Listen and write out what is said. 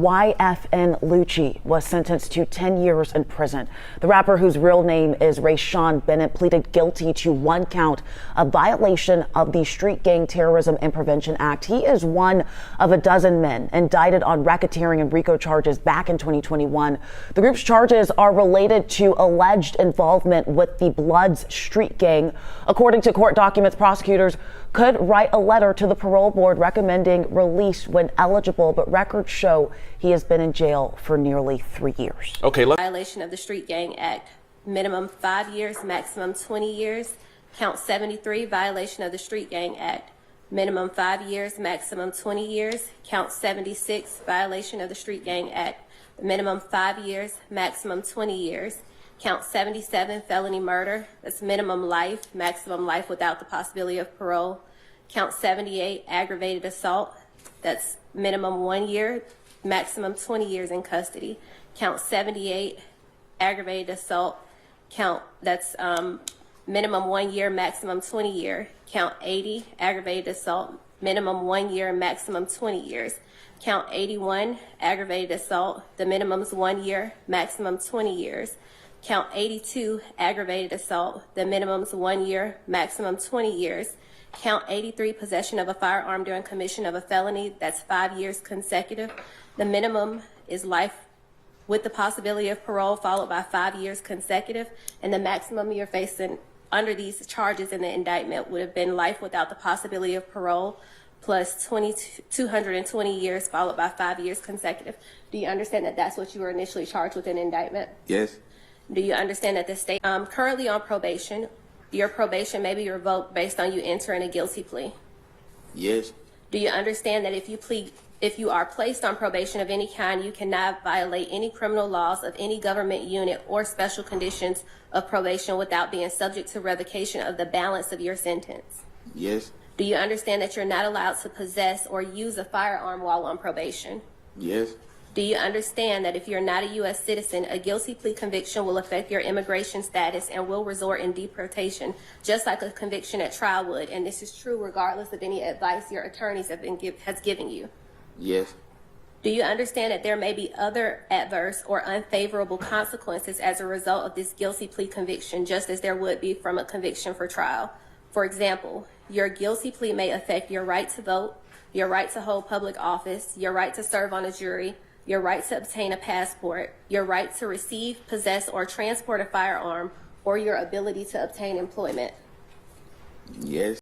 YFN Lucci was sentenced to 10 years in prison. The rapper, whose real name is Rayshawn Bennett, pleaded guilty to one count of violation of the Street Gang Terrorism and Prevention Act. He is one of a dozen men indicted on racketeering and RICO charges back in 2021. The group's charges are related to alleged involvement with the Bloods street gang. According to court documents, prosecutors could write a letter to the parole board recommending release when eligible, but records show he has been in jail for nearly 3 years. Okay. Violation of the Street Gang Act, minimum 5 years, maximum 20 years. Count 73, violation of the Street Gang Act, minimum 5 years, maximum 20 years. Count 76, violation of the Street Gang Act, minimum 5 years, maximum 20 years. Count 77, felony murder, that's minimum life, maximum life without the possibility of parole. Count 78, aggravated assault, that's minimum 1 year, maximum 20 years in custody. Count 78, aggravated assault, that's minimum 1 year, maximum 20 year. Count 80, aggravated assault, minimum 1 year, maximum 20 years. Count 81, aggravated assault, the minimum's 1 year, maximum 20 years. Count 82, aggravated assault, the minimum's 1 year, maximum 20 years. Count 83, possession of a firearm during commission of a felony, that's 5 years consecutive. The minimum is life with the possibility of parole, followed by 5 years consecutive, and the maximum you're facing under these charges in the indictment would have been life without the possibility of parole, plus 220 years, followed by 5 years consecutive. Do you understand that that's what you were initially charged with in the indictment? Yes. Do you understand that the state currently on probation, your probation may be revoked based on you entering a guilty plea? Yes. Do you understand that if you are placed on probation of any kind, you cannot violate any criminal laws of any government unit or special conditions of probation without being subject to revocation of the balance of your sentence? Yes. Do you understand that you're not allowed to possess or use a firearm while on probation? Yes. Do you understand that if you're not a U.S. citizen, a guilty plea conviction will affect your immigration status and will result in deportation, just like a conviction at trial would? And this is true regardless of any advice your attorneys has given you. Yes. Do you understand that there may be other adverse or unfavorable consequences as a result of this guilty plea conviction, just as there would be from a conviction for trial? For example, your guilty plea may affect your right to vote, your right to hold public office, your right to serve on a jury, your right to obtain a passport, your right to receive, possess, or transport a firearm, or your ability to obtain employment. Yes.